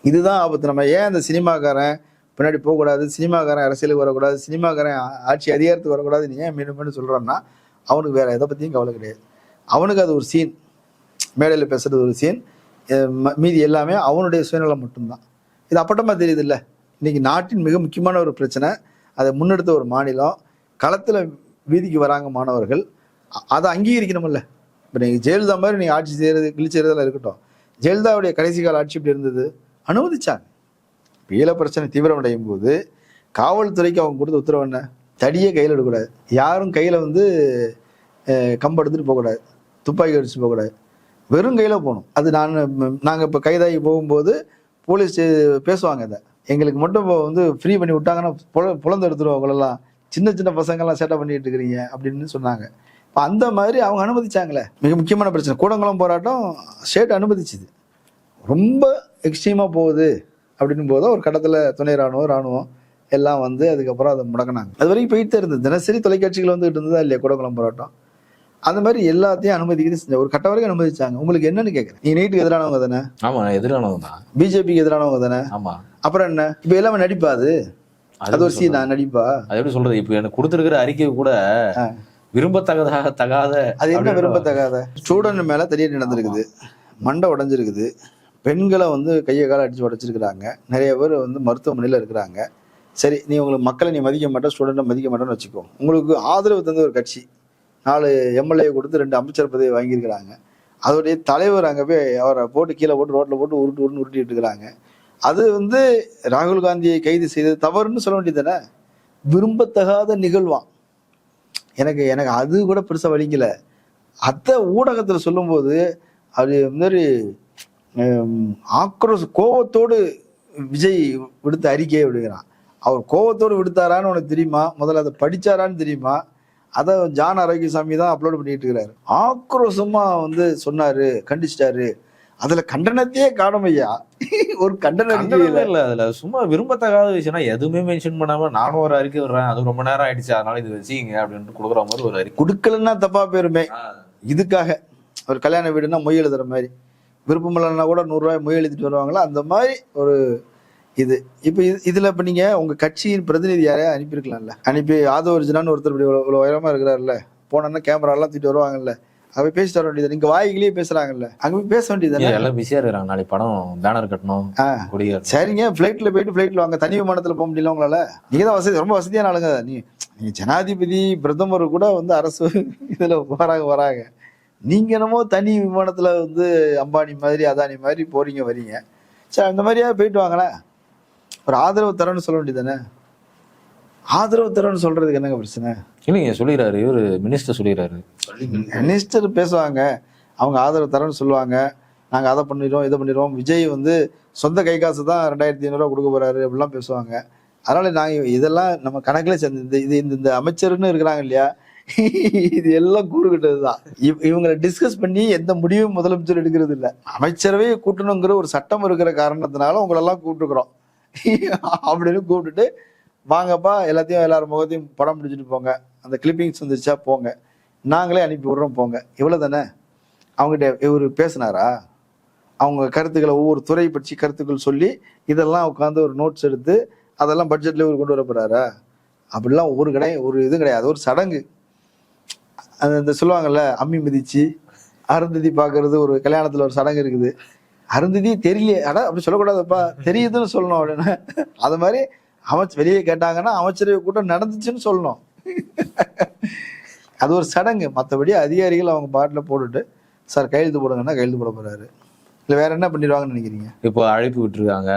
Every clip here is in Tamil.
இதுதான் ஆபத்து. நம்ம ஏன் அந்த சினிமாக்காரன் பின்னாடி போகக்கூடாது, சினிமாக்காரன் அரசியலுக்கு வரக்கூடாது, சினிமாக்காரன் ஆட்சி அதிகாரத்துக்கு வரக்கூடாது, நீ ஏன் மீண்டும் மீண்டும் சொல்கிறான்னா, அவனுக்கு வேறு எதை பற்றியும் கவலை கிடையாது. அவனுக்கு அது ஒரு சீன், மேடையில் பேசுகிறது ஒரு சீன், மீதி எல்லாமே அவனுடைய சுயநலம் மட்டும்தான். இது அப்பட்டமாக தெரியுது இல்லை? இன்றைக்கி நாட்டின் மிக முக்கியமான ஒரு பிரச்சனை, அதை முன்னெடுத்த ஒரு மாநிலம், களத்தில் வீதிக்கு வராங்க மாணவர்கள், அதை அங்கீகரிக்கணுமில்ல. இப்போ நீங்கள் ஜெயலலிதா மாதிரி நீங்கள் ஆட்சி செய்கிறது கிழிச்செய்கிறதெல்லாம் இருக்கட்டும், ஜெயலலிதாவுடைய கடைசி கால ஆட்சி இப்படி இருந்தது, அனுமதிச்சாங்க. இப்போ ஈழ பிரச்சனை தீவிரமடையும் போது காவல்துறைக்கு அவங்க கொடுத்த உத்தரவு என்ன? தடியே கையில் எடுக்கக்கூடாது, யாரும் கையில் கம்பு எடுத்துகிட்டு போகக்கூடாது, துப்பாக்கி அடிச்சுட்டு போகக்கூடாது, வெறும் கையில் போகணும். அது நாங்கள் இப்போ கைதாகி போகும்போது போலீஸ் பேசுவாங்க, இதை எங்களுக்கு மட்டும் ஃப்ரீ பண்ணி விட்டாங்கன்னா புலந்து எடுத்துருவோம், அவங்களெல்லாம் சின்ன சின்ன பசங்கள்லாம் சேட்டை பண்ணிட்டு இருக்கிறீங்க அப்படின்னு சொன்னாங்க. இப்போ அந்த மாதிரி அவங்க அனுமதிச்சாங்களே. மிக முக்கியமான பிரச்சனை கூடங்குளம் போராட்டம் ஸ்டேட் அனுமதிச்சுது. ரொம்ப எக்ஸ்ட்ரீமாக போகுது அப்படின்னு போதும் ஒரு கட்டத்தில் துணை ராணுவம் எல்லாம் அதுக்கப்புறம் அதை முடக்கினாங்க. அது வரைக்கும் போயிட்டே இருந்தது. தினசரி தொலைக்காட்சிகள் வந்துட்டு இருந்ததா இல்லையா கூடங்குளம் போராட்டம்? அந்த மாதிரி எல்லாத்தையும் அனுமதிக்கிறது செஞ்ச ஒரு கட்ட வரைக்கும் அனுமதிச்சாங்க. உங்களுக்கு என்னன்னு கேட்குறேன், நீ நீட்டுக்கு எதிரானவங்க தானே? ஆமா, எதிரானவங்க தான். பிஜேபிக்கு எதிரானவங்க தானே? ஆமா. அப்புறம் என்ன இப்போ எல்லாமே நடிப்பாது? அது ஒரு சீனா நடிப்பா? அது எப்படி சொல்றது? இப்போ எனக்கு கொடுத்துருக்கிற அறிக்கை கூட விரும்பத்தகாத. அது என்ன விரும்பத்தகாத? ஸ்டூடெண்ட் மேல திடீர்னு நடந்திருக்குது, மண்டை உடஞ்சிருக்குது, பெண்களை கையை காலை அடிச்சு உடைச்சிருக்கிறாங்க, நிறைய பேர் மருத்துவமனையில் இருக்கிறாங்க. சரி, நீ உங்களுக்கு மக்களை நீ மதிக்க மாட்டேன், ஸ்டூடெண்ட்டை மதிக்க மாட்டேன்னு வச்சுக்கோ. உங்களுக்கு ஆதரவு தந்த ஒரு கட்சி 4 எம்எல்ஏ கொடுத்து 2 அமைச்சர் பதவி வாங்கியிருக்கிறாங்க. அதோடைய தலைவர் அங்கே போய் அவரை போட்டு கீழே போட்டு ரோட்டில் போட்டு உருட்டிட்டு இருக்கிறாங்க. அது ராகுல் காந்தியை கைது செய்தது தவறுன்னு சொல்ல வேண்டியது தானே? விரும்பத்தகாத நிகழ்வான். எனக்கு அது கூட பெருசாக வலிக்கல. அத்தை ஊடகத்தில் சொல்லும்போது அது மாதிரி ஆக்ரோஷ கோபத்தோடு விஜய் விடுத்த அறிக்கையை விடுகிறான். அவர் கோபத்தோடு விடுத்தாரான்னு உனக்கு தெரியுமா? முதல்ல அதை படிச்சாரான்னு தெரியுமா? அதை ஜான் ஆரோக்கியசாமி தான் அப்லோட் பண்ணிட்டு இருக்கிறாரு. ஆக்ரோஷமா சொன்னாரு, கண்டிச்சிட்டாரு. அதுல கண்டனத்தையே காணும் ஐயா. ஒரு கண்டனம் இல்ல, அதுல சும்மா விரும்பத்தகாத விஷயம்னா எதுவுமே மென்ஷன் பண்ணாம நானும் ஒரு அறிக்கை விடுறேன், அது ரொம்ப நேரம் ஆயிடுச்சு, அதனால இது வச்சுங்க அப்படின்னு கொடுக்குற மாதிரி ஒரு அறிக்கை. கொடுக்கலன்னா தப்பா போயிருமே. இதுக்காக ஒரு கல்யாண வீடுன்னா மொய் எழுதுற மாதிரி, விருப்பம் இல்லைன்னா கூட 100 ரூபாய் மொய் எழுதிட்டு வருவாங்களா, அந்த மாதிரி ஒரு இது. இப்போ இதுல இப்போ நீங்க உங்க கட்சியின் பிரதிநிதி யாரையா அனுப்பியிருக்கலாம்ல. அனுப்பி ஆதவர்ஜினான்னு ஒருத்தர் இப்படி இவ்வளோ உயரமா இருக்கிறாருல்ல, போனோன்னா கேமராலாம் தூக்கிட்டு வருவாங்கல்ல, அவை பேசிட்டு வர வேண்டியது. நீங்க வாய்களே பேசுறாங்கல்ல, அங்க போய் பேச வேண்டியது. எல்லாம் பிஸியா இருக்கிறாங்க, நாளைக்கு படம் பேனர் கட்டணும். சரிங்க, ஃபிளைட்ல போயிட்டு ஃபிளைட்ல வாங்க, தனி விமானத்துல போக முடியல உங்களால? நீங்க தான் வசதி, ரொம்ப வசதியான ஆளுங்க. நீங்க ஜனாதிபதி பிரதமர் கூட அரசு இதுல வராங்க. நீங்க என்னமோ தனி விமானத்துல அம்பானி மாதிரி அதானி மாதிரி போறீங்க வரீங்க. சரி, அந்த மாதிரியா போயிட்டு வாங்களேன். ஒரு ஆதரவு தரன்னு சொல்ல வேண்டியதானே? ஆதரவு தரன்னு சொல்றதுக்கு என்னங்க பிரச்சனை? இல்லைங்க, சொல்லிடுறாரு இவரு, மினிஸ்டர் சொல்லிடுறாரு. மினிஸ்டர் பேசுவாங்க, அவங்க ஆதரவு தரன்னு சொல்லுவாங்க, நாங்க அதை பண்ணிடுவோம் இதை பண்ணிடுவோம். விஜய் சொந்த கை காசு தான் 2500 ரூபா கொடுக்க போறாரு அப்படிலாம் பேசுவாங்க. அதனால நாங்க இதெல்லாம் நம்ம கணக்குல சேர்ந்து இந்த அமைச்சர்னு இருக்கிறாங்க இல்லையா, இது எல்லாம் கூறுகிட்டதுதான். இவங்களை டிஸ்கஸ் பண்ணி எந்த முடிவும் முதலமைச்சர் எடுக்கிறது இல்லை. அமைச்சரவையை கூட்டணுங்கிற ஒரு சட்டம் இருக்கிற காரணத்தினால உங்களெல்லாம் கூப்பிட்டுக்கிறோம் அப்படின்னு கூப்பிட்டுட்டு வாங்கப்பா, எல்லாரும் முகத்தையும் படம் பிடிச்சிட்டு போங்க, அந்த கிளிப்பிங்ஸ் வந்துருச்சா போங்க, நாங்களே அனுப்பி விடுறோம் போங்க, இவ்வளவு தானே. அவங்ககிட்ட இவர் பேசினாரா? அவங்க கருத்துக்களை ஒவ்வொரு துறை பற்றி கருத்துக்கள் சொல்லி இதெல்லாம் உட்காந்து ஒரு நோட்ஸ் எடுத்து அதெல்லாம் பட்ஜெட்ல இவர் கொண்டு வர போறாரா? அப்படிலாம் ஒரு இதுவும் கிடையாது. ஒரு சடங்கு. அந்த சொல்லுவாங்கல்ல, அம்மி மிதிச்சு அருந்ததி பார்க்கறது ஒரு கல்யாணத்துல ஒரு சடங்கு இருக்குது. அருந்ததி தெரியல, அப்படி சொல்லக்கூடாதுப்பா, தெரியுதுன்னு சொல்லணும் அப்படின்னு. அது மாதிரி வெளியே கேட்டாங்கன்னா அமைச்சரவை கூட்டம் நடந்துச்சுன்னு சொல்லணும். அது ஒரு சடங்கு. மற்றபடி அதிகாரிகள் அவங்க பாட்டில் போட்டுட்டு சார் கையெழுத்து போடுங்கன்னா கையெழுத்து போட போறாரு. இல்லை வேற என்ன பண்ணிடுவாங்கன்னு நினைக்கிறீங்க? இப்போ அழைப்பு விட்டுருக்காங்க,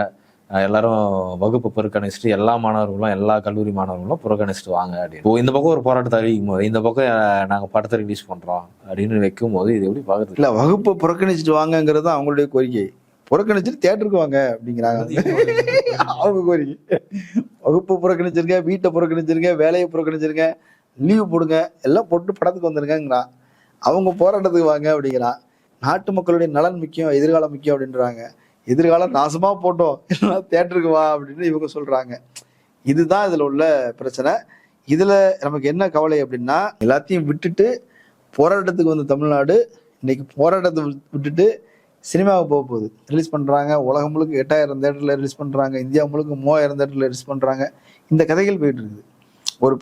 எல்லாரும் வகுப்பு புறக்கணிச்சுட்டு, எல்லா மாணவர்களும் எல்லா கல்லூரி மாணவர்களும் புறக்கணிச்சுட்டு வாங்க அப்படின்னு. இந்த பக்கம் ஒரு போராட்டத்தை அறிவிக்கும் போது, இந்த பக்கம் நாங்கள் படத்தை ரிலீஸ் பண்றோம் அப்படின்னு வைக்கும் போது இது எப்படி பாக்குறது? இல்லை, வகுப்பை புறக்கணிச்சுட்டு வாங்கங்கிறது அவங்களுடைய கோரிக்கை. புறக்கணிச்சுட்டு தியேட்டருக்கு வாங்க அப்படிங்கிறாங்க அவங்க கோரிக்கை. வகுப்பு புறக்கணிச்சிருங்க, வீட்டை புறக்கணிச்சிருங்க, வேலையை புறக்கணிச்சிருங்க, லீவு போடுங்க, எல்லாம் போட்டு படத்துக்கு வந்துருங்கிறான். அவங்க போராட்டத்துக்கு வாங்க அப்படிங்கிறான். நாட்டு மக்களுடைய நலன் முக்கியம், எதிர்காலம் முக்கியம் அப்படின்றாங்க. எதிர்காலம் நாசமா போட்டோம், இல்லைன்னா தியேட்டருக்கு வா அப்படின்னு இவங்க சொல்றாங்க. இதுதான் இதுல உள்ள பிரச்சனை. இதுல நமக்கு என்ன கவலை அப்படின்னா, எல்லாத்தையும் விட்டுட்டு போராட்டத்துக்கு தமிழ்நாடு இன்னைக்கு போராட்டத்தை விட்டுட்டு சினிமாவுக்கு போக போகுது, ரிலீஸ் பண்ணுறாங்க. உலகம் முழுக்க 8000 தேட்டரில் ரிலீஸ் பண்ணுறாங்க, இந்தியா முழுக்க 3000 தேட்டரில் ரிலீஸ் பண்ணுறாங்க. இந்த கதைகள் போயிட்டு இருக்குது. ஒரு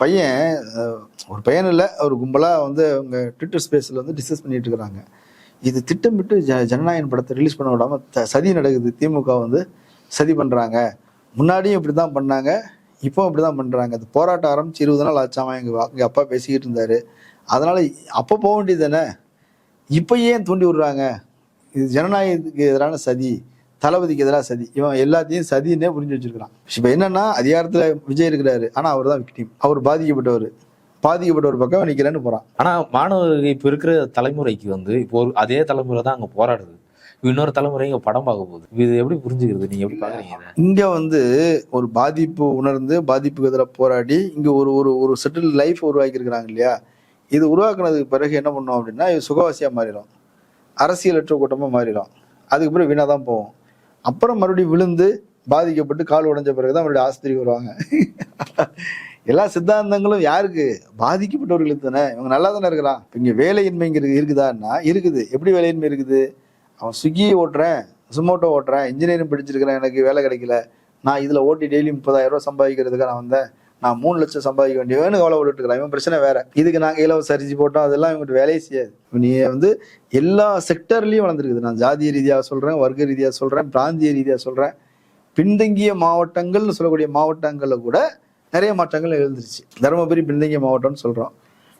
பையன் இல்லை, ஒரு கும்பலாக வந்து அவங்க ட்விட்டர் ஸ்பேஸில் வந்து டிஸ்கஸ் பண்ணிட்டு இருக்கிறாங்க. இது திட்டமிட்டு ஜனநாயகன் படத்தை ரிலீஸ் பண்ண விடாமல் சதி நடக்குது, திமுக வந்து சதி பண்ணுறாங்க. முன்னாடியும் இப்படி தான் பண்ணாங்க, இப்போ இப்படி தான் பண்ணுறாங்க. அது போராட்டம் ஆரம்பிச்சு 20 நாள் ஆச்சாமா. எங்கள் அப்பா பேசிக்கிட்டு இருந்தார். அதனால் அப்போ போக வேண்டியது தானே, இப்போ ஏன் தூண்டி விடுறாங்க? இது ஜனநாயகத்துக்கு எதிரான சதி, தளபதிக்கு எதிராக சதி. இவன் எல்லாத்தையும் சதின்னே புரிஞ்சு வச்சிருக்கிறான். இப்போ என்னன்னா, அதிகாரத்தில் விஜய் இருக்கிறாரு, ஆனால் அவர் தான் விக்டிம். அவர் பாதிக்கப்பட்டவர் பக்கம் நிற்கிறேன்னு போகிறான். ஆனால் மாணவர்கள் இப்போ இருக்கிற தலைமுறைக்கு வந்து இப்போ அதே தலைமுறை தான் அங்கே போராடுது. இன்னொரு தலைமுறை இங்கே படம் பார்க்க போகுது. இது எப்படி புரிஞ்சுக்கிறது? நீங்கள் எப்படி பார்க்குறீங்க? இங்கே வந்து ஒரு பாதிப்பு உணர்ந்து பாதிப்புக்கு எதிராக போராடி இங்கே ஒரு செட்டில் லைஃப் உருவாக்கியிருக்கிறாங்க இல்லையா? இது உருவாக்குனதுக்கு பிறகு என்ன பண்ணோம் அப்படின்னா, இது சுகவாசியாக மாறிடும், அரசியலற்ற கூட்டமாக மாறிடும். அதுக்கு பிறகு வீணாக தான் போவோம். அப்புறம் மறுபடியும் விழுந்து பாதிக்கப்பட்டு கால் உடைஞ்ச பிறகு தான் மறுபடியும் ஆஸ்பத்திரிக்கு வருவாங்க. எல்லா சித்தாந்தங்களும் யாருக்கு? பாதிக்கப்பட்டவர்களுக்கு தானே. இவங்க நல்லா தானே இருக்கிறான். இப்போ இங்கே வேலையின்மைங்கிறது இருக்குதான்னா இருக்குது. எப்படி வேலையின்மை இருக்குது? அவன் ஸ்விக்கி ஓட்டுறேன், ஜொமேட்டோ ஓட்டுறேன், இன்ஜினியரிங் படிச்சிருக்கிறேன், எனக்கு வேலை கிடைக்கல, நான் இதில் ஓட்டி டெய்லி 30,000 ரூபா சம்பாதிக்கிறதுக்கு நான் வந்தேன், நான் 3 லட்சம் சம்பாதிக்க வேண்டியவனு கவலை விட்டுருக்கிறான். இவன் பிரச்சனை வேற. இதுக்கு நாங்கள் இலவச அரிசி போட்டோம், அதெல்லாம் இவங்ககிட்ட வேலையே செய்யாது. நீ வந்து எல்லா செக்டர்லையும் வளர்ந்துருக்குது. நான் ஜாதிய ரீதியாக சொல்கிறேன், வர்க்க ரீதியாக சொல்கிறேன், பிராந்திய ரீதியாக சொல்கிறேன். பின்தங்கிய மாவட்டங்கள்னு சொல்லக்கூடிய மாவட்டங்களில் கூட நிறைய மாற்றங்கள் எழுந்துருச்சு. தருமபுரி பின்தங்கிய மாவட்டம்னு சொல்கிறோம்.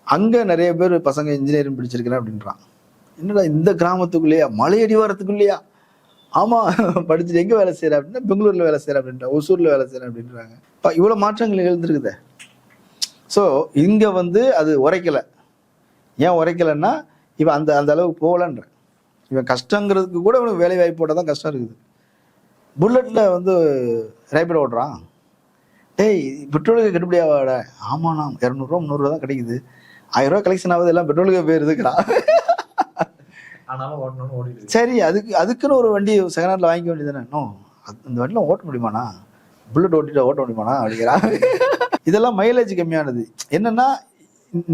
அங்கே நிறைய பேர் பசங்க இன்ஜினியரிங் படிச்சிருக்கிறேன் அப்படின்றான். என்னடா இந்த கிராமத்துக்குள்ளேயா, மலையடிவாரத்துக்குள்ளேயா? ஆமாம், படிச்சுட்டு எங்கே வேலை செய்கிறேன் அப்படின்னா, பெங்களூரில் வேலை செய்கிறேன் அப்படின்றான், ஒசூரில் வேலை செய்கிறேன் அப்படின்றாங்க. இவ்வளோ மாற்றங்கள் எழுந்திருக்குதே. ஸோ இங்கே வந்து அது உரைக்கலை. ஏன் உரைக்கலைன்னா, இவன் அந்த அளவுக்கு போகலன்ற. இவன் கஷ்டங்கிறதுக்கு கூட இவனுக்கு வேலை வாய்ப்பு போட்டால் தான் கஷ்டம் இருக்குது. புல்லட்டில் வந்து ரேபிட் ஓடுறான். டேய், பெட்ரோலுக்கு கட்டுப்படியாவாட? ஆமாண்ணா, 200 300 தான் கிடைக்குது, 1000 ரூபா கலெக்ஷன் ஆகுது, எல்லாம் பெட்ரோலுக்கு போயிருதுக்குறான். சரி, அதுக்குன்னு ஒரு வண்டி செகண்ட் ஹேண்ட்ல வாங்கிக்க வேண்டியது தானே. இந்த வண்டியில் ஓட்ட முடியுமாண்ணா? புல்லட் ஓட்ட முடியுமாண்ணா அப்படிங்கிறான். இதெல்லாம் மைலேஜ் கம்மியானது. என்னன்னா,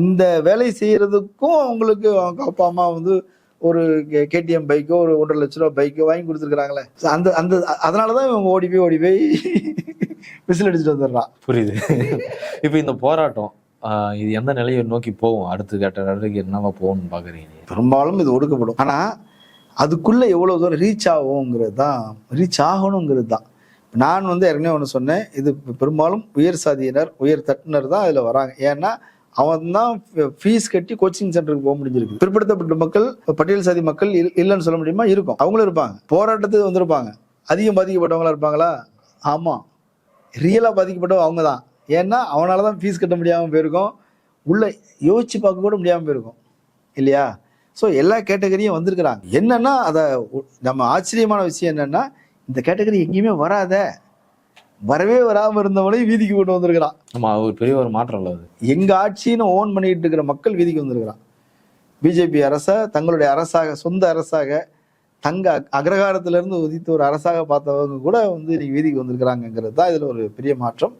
இந்த வேலை செய்யறதுக்கும் உங்களுக்கு அவங்க அப்பா அம்மா வந்து ஒரு KTM பைக்கோ ஒரு 1.5 லட்ச ரூபா பைக்கோ வாங்கி கொடுத்துருக்காங்களே. அதனாலதான் இவங்க ஓடி போய் விசில் அடிச்சுட்டு வந்துடுறான். புரியுது. இப்போ இந்த போராட்டம் இது எந்த நிலையை நோக்கி போகும்? அடுத்து கேட்ட நிலைக்கு என்னவா போகணும்னு பாக்குறீங்க? பெரும்பாலும் இது ஒடுக்கப்படும். ஆனா அதுக்குள்ள எவ்வளவு தூரம் ரீச் ஆகணுங்கிறது தான். நான் வந்து ஏற்கனவே ஒன்று சொன்னேன், இது பெரும்பாலும் உயர் சாதியினர், உயர் தட்டினர் தான் இதுல வராங்க. ஏன்னா அவன் தான் ஃபீஸ் கட்டி கோச்சிங் சென்டருக்கு போக முடிஞ்சிருக்கு. பிற்படுத்தப்பட்ட மக்கள், பட்டியல் சாதி மக்கள் இல்லைன்னு சொல்ல முடியுமா? இருக்கும், அவங்களும் இருப்பாங்க. போராட்டத்துக்கு வந்திருப்பாங்க. அதிகம் பாதிக்கப்பட்டவங்களா இருப்பாங்களா? ஆமா, ரியலா பாதிக்கப்பட்டவங்க அவங்க தான். ஏன்னா அவனாலதான் ஃபீஸ் கட்ட முடியாம போயிருக்கும், உள்ள யோசிச்சு பார்க்க கூட முடியாம போயிருக்கும் இல்லையா? ஸோ எல்லா கேட்டகரியும் வந்திருக்கிறாங்க. என்னன்னா, அதை நம்ம ஆச்சரியமான விஷயம் என்னன்னா, இந்த கேட்டகரி எங்கேயுமே வரவே வராம இருந்தவங்களையும் வீதிக்கு கொண்டு வந்திருக்கிறான். ஆமா, ஒரு பெரிய ஒரு மாற்றம் உள்ளது. எங்க ஆட்சின்னு ஓன் பண்ணிட்டு இருக்கிற மக்கள் வீதிக்கு வந்திருக்கிறான். பிஜேபி அரசை தங்களுடைய அரசாக, சொந்த அரசாக, தங்க அக்ரகாரத்திலிருந்து உதித்த ஒரு அரசாக பார்த்தவங்க கூட வந்து இன்னைக்கு வீதிக்கு வந்திருக்கிறாங்கிறது தான் இதுல ஒரு பெரிய மாற்றம்.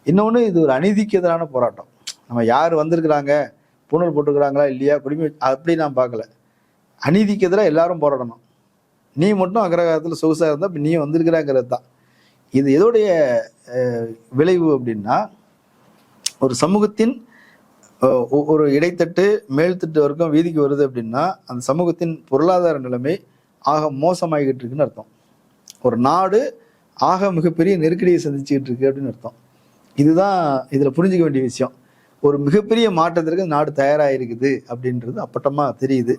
இன்னொன்று, இது ஒரு அநீதிக்கு எதிரான போராட்டம். நம்ம யார் வந்திருக்கிறாங்க, பூணல் போட்டுக்கிறாங்களா இல்லையா, குடிமை, அப்படி நான் பார்க்கல. அநீதிக்கு எதிராக எல்லாரும் போராடணும். நீ மட்டும் அக்ரகாரத்தில் சொகுசாக இருந்தால் இப்போ நீ வந்திருக்கிறாங்கிறது தான். இது எதோடைய விளைவு அப்படின்னா, ஒரு சமூகத்தின் ஒரு இடைத்தட்டு மேல்தட்டு வரைக்கும் வீதிக்கு வருது அப்படின்னா, அந்த சமூகத்தின் பொருளாதார நிலைமை ஆக மோசமாகிட்டு இருக்குன்னு அர்த்தம். ஒரு நாடு ஆக மிகப்பெரிய நெருக்கடியை சந்திச்சுக்கிட்டு இருக்கு அப்படின்னு அர்த்தம். இதுதான் இதில் புரிஞ்சுக்க வேண்டிய விஷயம். ஒரு மிகப்பெரிய மாற்றத்திற்கு நாடு தயாராக இருக்குது அப்படின்றது அப்பட்டமாக தெரியுது.